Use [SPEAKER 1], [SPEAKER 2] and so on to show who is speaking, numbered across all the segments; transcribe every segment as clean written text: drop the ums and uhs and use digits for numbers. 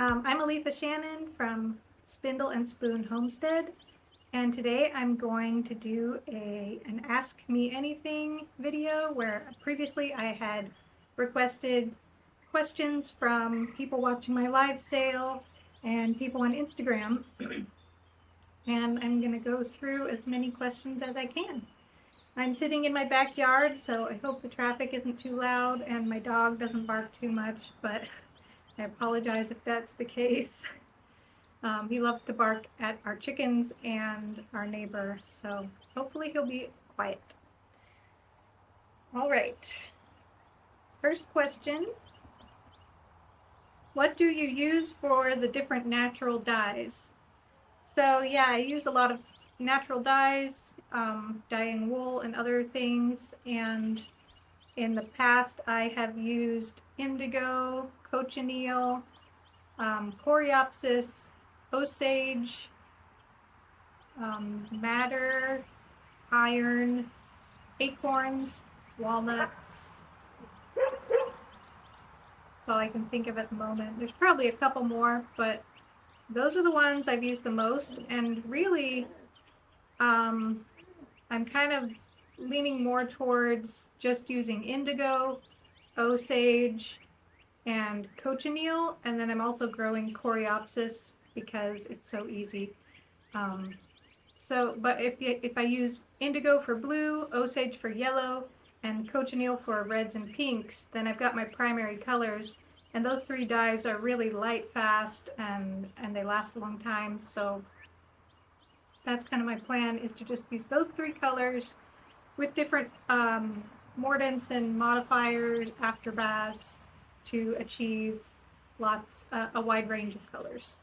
[SPEAKER 1] I'm Aletha Shannon from Spindle and Spoon Homestead, and today I'm going to do an Ask Me Anything video where previously I had requested questions from people watching my live sale and people on Instagram, and I'm going to go through as many questions as I can. I'm sitting in my backyard, so I hope the traffic isn't too loud and my dog doesn't bark too much, but I apologize if that's the case. He loves to bark at our chickens and our neighbor, so hopefully he'll be quiet. All right. First question. What do you use for the different natural dyes? So yeah, I use a lot of natural dyes, dyeing wool and other things, and in the past I have used indigo, cochineal, coreopsis, osage, madder, iron, acorns, walnuts. That's all I can think of at the moment. There's probably a couple more, but those are the ones I've used the most, and really I'm kind of leaning more towards just using indigo, osage, and cochineal, and then I'm also growing coreopsis because it's so easy. But if I use indigo for blue, osage for yellow, and cochineal for reds and pinks, then I've got my primary colors, and those three dyes are really light, fast, and they last a long time. So that's kind of my plan, is to just use those three colors with different mordants and modifiers after baths to achieve a wide range of colors.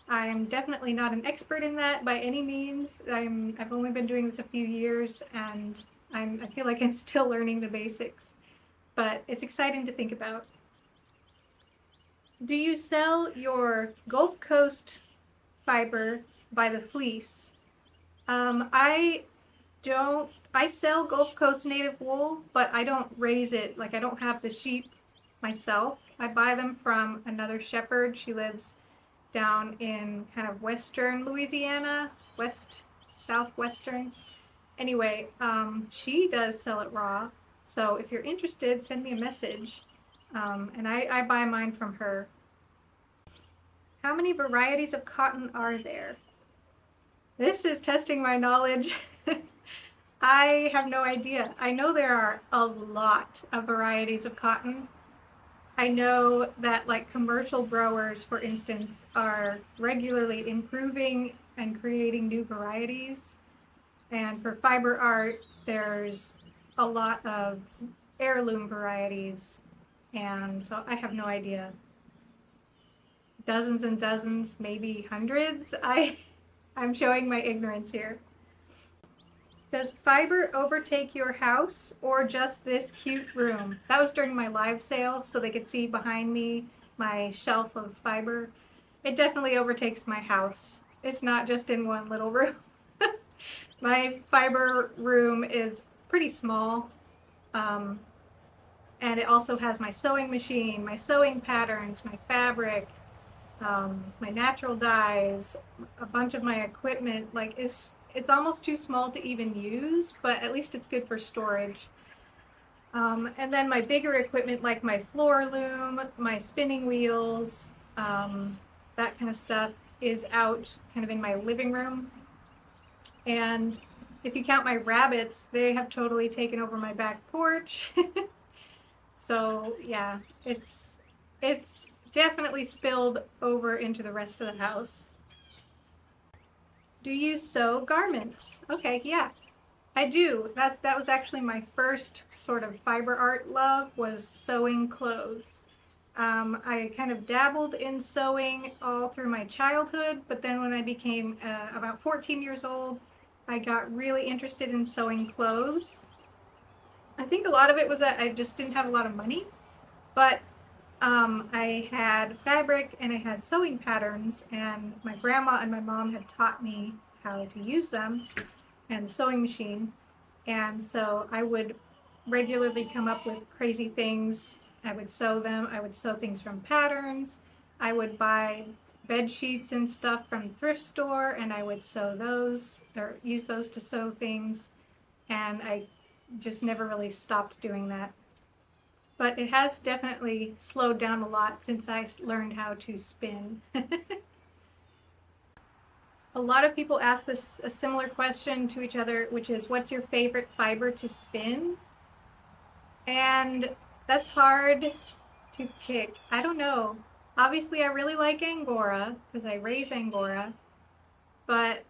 [SPEAKER 1] I'm definitely not an expert in that by any means. I've only been doing this a few years, and I feel like I'm still learning the basics, but it's exciting to think about. Do you sell your Gulf Coast fiber by the fleece? I don't. I sell Gulf Coast native wool, but I don't raise it. Like, I don't have the sheep myself. I buy them from another shepherd. She lives down in kind of western Louisiana, southwestern. Anyway, she does sell it raw. So if you're interested, send me a message. And I buy mine from her. How many varieties of cotton are there? This is testing my knowledge. I have no idea. I know there are a lot of varieties of cotton. I know that, like, commercial growers, for instance, are regularly improving and creating new varieties. And for fiber art, there's a lot of heirloom varieties. And so I have no idea. Dozens and dozens, maybe hundreds. I'm showing my ignorance here. Does fiber overtake your house or just this cute room? That was during my live sale, so they could see behind me my shelf of fiber. It definitely overtakes my house. It's not just in one little room. My fiber room is pretty small, and it also has my sewing machine, my sewing patterns, my fabric, my natural dyes, a bunch of my equipment. Like, it's almost too small to even use, but at least it's good for storage. And then my bigger equipment, like my floor loom, my spinning wheels, that kind of stuff, is out kind of in my living room. And if you count my rabbits, they have totally taken over my back porch. So yeah, it's definitely spilled over into the rest of the house. Do you sew garments? Okay, yeah, I do. That was actually my first sort of fiber art love, was sewing clothes. I kind of dabbled in sewing all through my childhood, but then when I became about 14 years old, I got really interested in sewing clothes. I think a lot of it was that I just didn't have a lot of money, but I had fabric and I had sewing patterns, and my grandma and my mom had taught me how to use them and the sewing machine. And so I would regularly come up with crazy things. I would sew them. I would sew things from patterns. I would buy bed sheets and stuff from the thrift store, and I would sew those or use those to sew things, and I just never really stopped doing that. But it has definitely slowed down a lot since I learned how to spin. A lot of people ask this a similar question to each other, which is, what's your favorite fiber to spin? And that's hard to pick. I don't know. Obviously, I really like angora because I raise angora, but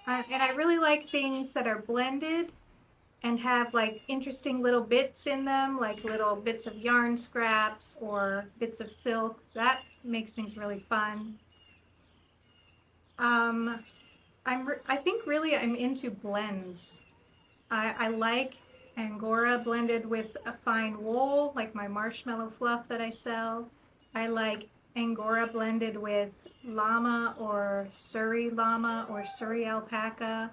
[SPEAKER 1] I really like things that are blended and have like interesting little bits in them, like little bits of yarn scraps or bits of silk. That makes things really fun. I think really I'm into blends. I like angora blended with a fine wool, like my marshmallow fluff that I sell. I like angora blended with llama or Surrey llama or Surrey alpaca.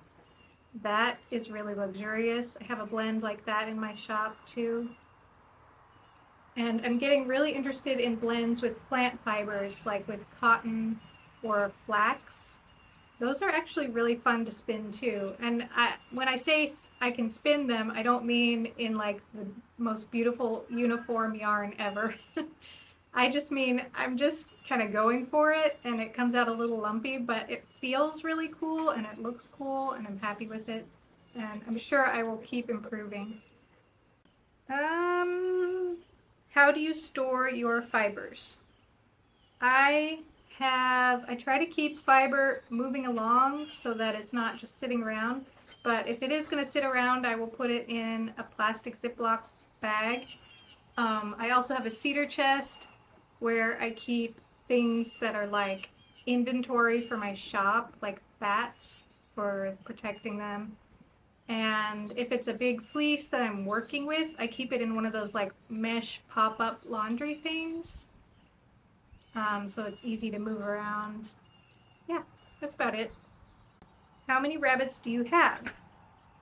[SPEAKER 1] That is really luxurious. I have a blend like that in my shop too. And I'm getting really interested in blends with plant fibers, like with cotton or flax. Those are actually really fun to spin too. And when I say I can spin them, I don't mean in like the most beautiful uniform yarn ever. I just mean I'm just kind of going for it, and it comes out a little lumpy, but it feels really cool and it looks cool, and I'm happy with it. And I'm sure I will keep improving. How do you store your fibers? I try to keep fiber moving along so that it's not just sitting around. But if it is going to sit around, I will put it in a plastic Ziploc bag. I also have a cedar chest where I keep things that are like inventory for my shop, like bats for protecting them. And if it's a big fleece that I'm working with, I keep it in one of those like mesh pop-up laundry things. So it's easy to move around. Yeah, that's about it. How many rabbits do you have?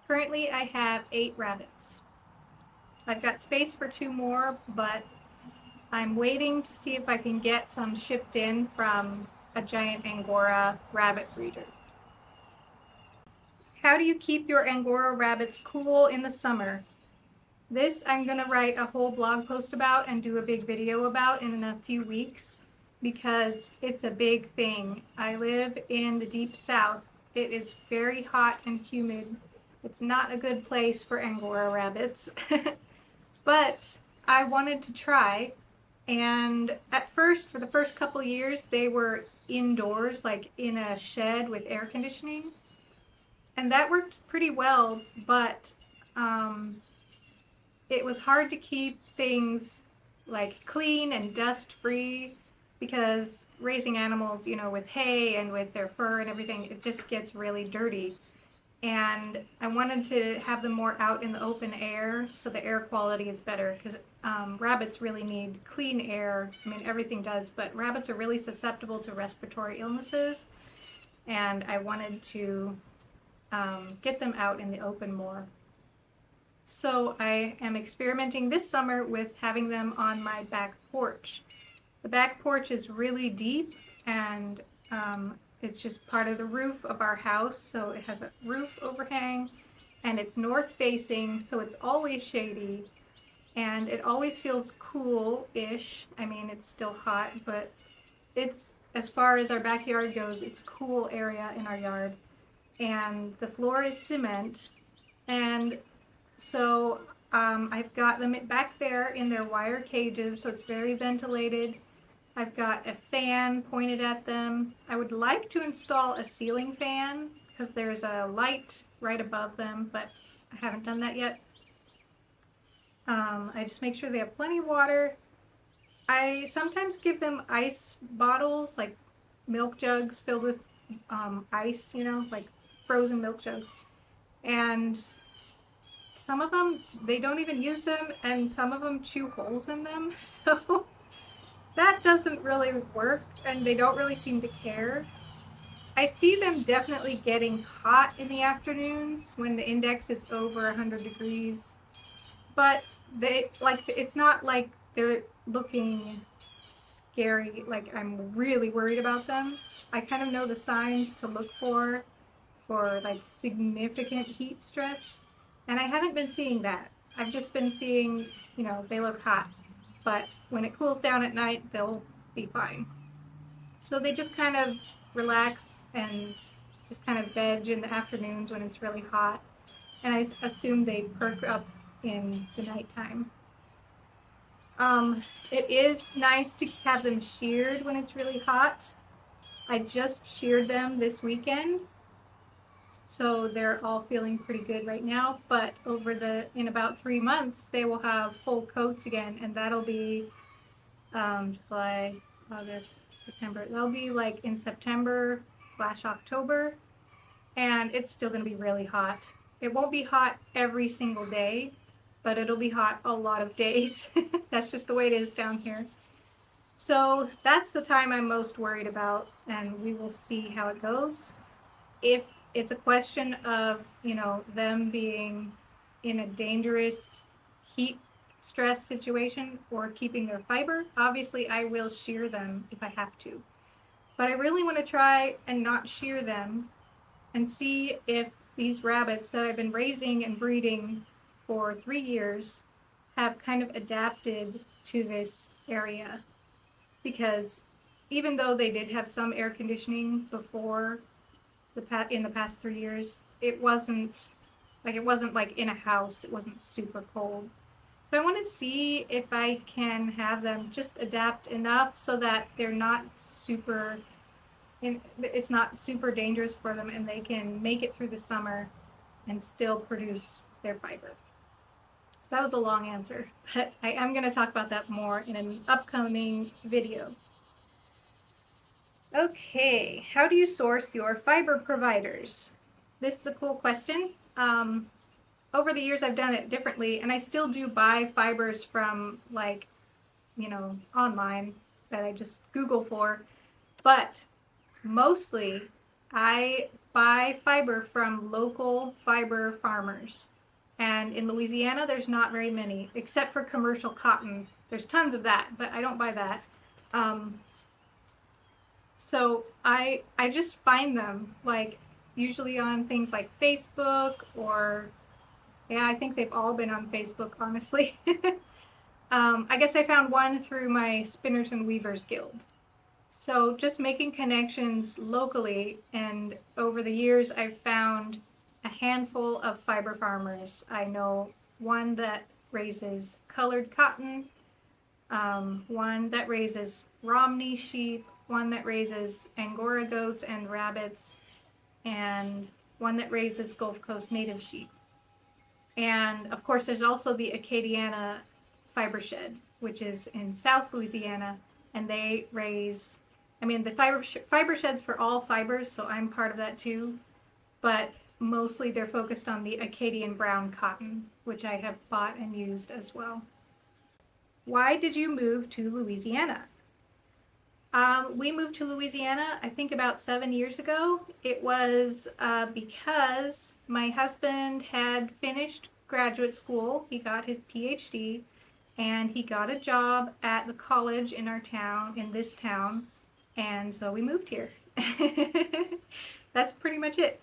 [SPEAKER 1] Currently, I have 8 rabbits. I've got space for 2 more, but I'm waiting to see if I can get some shipped in from a giant angora rabbit breeder. How do you keep your angora rabbits cool in the summer? This I'm going to write a whole blog post about and do a big video about in a few weeks, because it's a big thing. I live in the deep south. It is very hot and humid. It's not a good place for angora rabbits. But I wanted to try, and at first, for the first couple years, they were indoors, like in a shed with air conditioning. And that worked pretty well, but it was hard to keep things like clean and dust free, because raising animals, you know, with hay and with their fur and everything, it just gets really dirty. And I wanted to have them more out in the open air so the air quality is better, because rabbits really need clean air. I mean, everything does, but rabbits are really susceptible to respiratory illnesses, and I wanted to get them out in the open more. So I am experimenting this summer with having them on my back porch. The back porch is really deep, and it's just part of the roof of our house, so it has a roof overhang, and it's north facing, so it's always shady, and it always feels cool-ish. I mean, it's still hot, but it's, as far as our backyard goes, it's a cool area in our yard. And the floor is cement, and so I've got them back there in their wire cages, so it's very ventilated. I've got a fan pointed at them. I would like to install a ceiling fan because there's a light right above them, but I haven't done that yet. I just make sure they have plenty of water. I sometimes give them ice bottles, like milk jugs filled with ice, you know, like frozen milk jugs. And some of them, they don't even use them, and some of them chew holes in them, so that doesn't really work, and they don't really seem to care. I see them definitely getting hot in the afternoons when the index is over 100 degrees, but they, like, it's not like they're looking scary, like I'm really worried about them. I kind of know the signs to look for like significant heat stress, and I haven't been seeing that. I've just been seeing, they look hot, but when it cools down at night, they'll be fine. So they just kind of relax and just kind of veg in the afternoons when it's really hot, and I assume they perk up in the nighttime. It is nice to have them sheared when it's really hot. I just sheared them this weekend, so they're all feeling pretty good right now, but in about 3 months, they will have full coats again, and that'll be July, August, September. That'll be like in September/October, and it's still going to be really hot. It won't be hot every single day, but it'll be hot a lot of days. That's just the way it is down here. So that's the time I'm most worried about, and we will see how it goes. If it's a question of, them being in a dangerous heat stress situation or keeping their fiber, obviously I will shear them if I have to. But I really want to try and not shear them and see if these rabbits that I've been raising and breeding for 3 years have kind of adapted to this area. Because even though they did have some air conditioning before in the past 3 years, it wasn't like in a house. It wasn't super cold. So I want to see if I can have them just adapt enough so that they're not super, it's not super dangerous for them, and they can make it through the summer and still produce their fiber. So that was a long answer, but I am going to talk about that more in an upcoming video. Okay, how do you source your fiber providers? This is a cool question. Over the years I've done it differently, and I still do buy fibers from online that I just Google for, but mostly I buy fiber from local fiber farmers. And in Louisiana, there's not very many, except for commercial cotton. There's tons of that, but I don't buy that. So I just find them, usually on things like Facebook, or I think they've all been on Facebook, honestly. I guess I found one through my Spinners and Weavers Guild. So just making connections locally, and over the years I've found a handful of fiber farmers. I know one that raises colored cotton, one that raises Romney sheep, one that raises Angora goats and rabbits, and one that raises Gulf Coast native sheep. And of course there's also the Acadiana fiber shed, which is in South Louisiana, and they raise, the fiber shed's for all fibers, so I'm part of that too, but mostly they're focused on the Acadian brown cotton, which I have bought and used as well. Why did you move to Louisiana? We moved to Louisiana, I think about 7 years ago. It was because my husband had finished graduate school. He got his PhD, and he got a job at the college in this town, and so we moved here. That's pretty much it.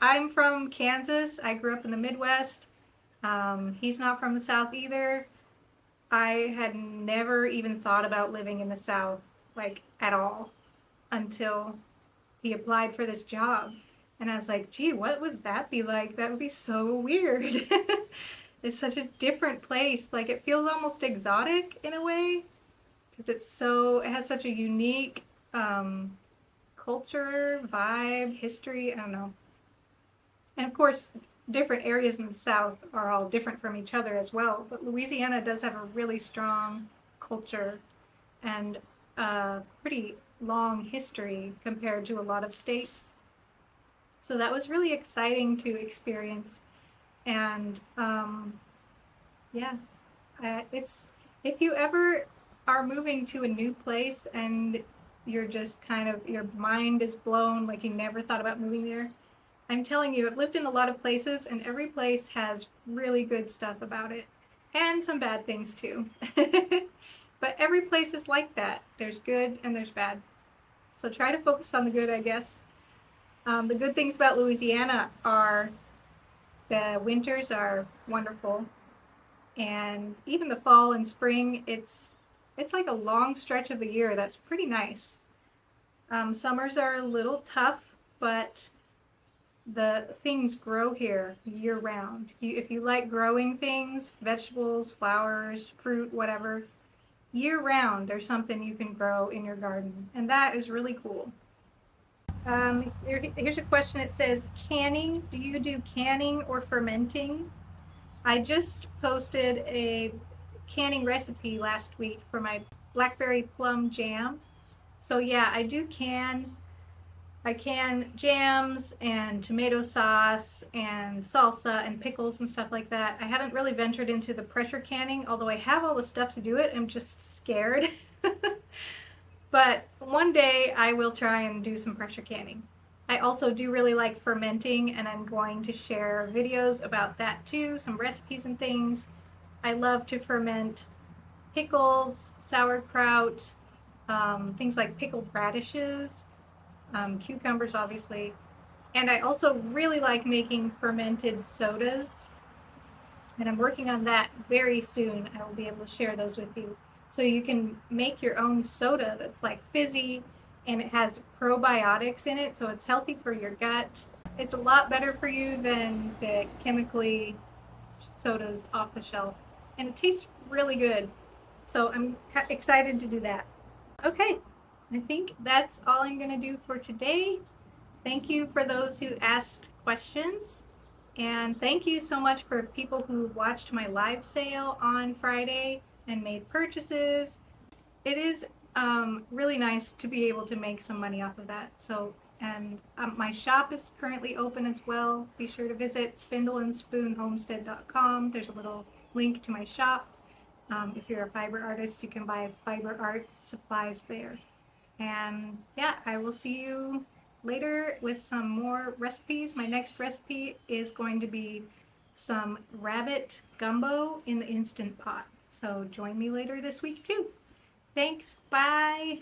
[SPEAKER 1] I'm from Kansas. I grew up in the Midwest. He's not from the South either. I had never even thought about living in the South, at all, until he applied for this job. And I was like, gee, what would that be like? That would be so weird. It's such a different place. It feels almost exotic in a way, because it has such a unique culture, vibe, history, I don't know. And of course, different areas in the South are all different from each other as well, but Louisiana does have a really strong culture and a pretty long history compared to a lot of states. So that was really exciting to experience. And it's, if you ever are moving to a new place and you're just your mind is blown, like you never thought about moving there, I'm telling you, I've lived in a lot of places, and every place has really good stuff about it, and some bad things too. But every place is like that. There's good and there's bad. So try to focus on the good, I guess. The good things about Louisiana are the winters are wonderful, and even the fall and spring, it's like a long stretch of the year that's pretty nice. Summers are a little tough, but the things grow here year round. If you like growing things, vegetables, flowers, fruit, whatever, year round there's something you can grow in your garden, and that is really cool. Here's a question. It says, canning. Do you do canning or fermenting? I just posted a canning recipe last week for my blackberry plum jam. So yeah, I do can. I can jams and tomato sauce and salsa and pickles and stuff like that. I haven't really ventured into the pressure canning, although I have all the stuff to do it. I'm just scared. But one day I will try and do some pressure canning. I also do really like fermenting, and I'm going to share videos about that too, some recipes and things. I love to ferment pickles, sauerkraut, things like pickled radishes, cucumbers obviously. And I also really like making fermented sodas, and I'm working on that very soon. I will be able to share those with you. So you can make your own soda that's like fizzy, and it has probiotics in it, so it's healthy for your gut. It's a lot better for you than the chemically sodas off the shelf, and it tastes really good. So I'm excited to do that. Okay, I think that's all I'm going to do for today. Thank you for those who asked questions. And thank you so much for people who watched my live sale on Friday and made purchases. It is really nice to be able to make some money off of that. So, and my shop is currently open as well. Be sure to visit spindleandspoonhomestead.com. There's a little link to my shop. If you're a fiber artist, you can buy fiber art supplies there. And yeah, I will see you later with some more recipes. My next recipe is going to be some rabbit gumbo in the Instant Pot. So join me later this week too. Thanks. Bye.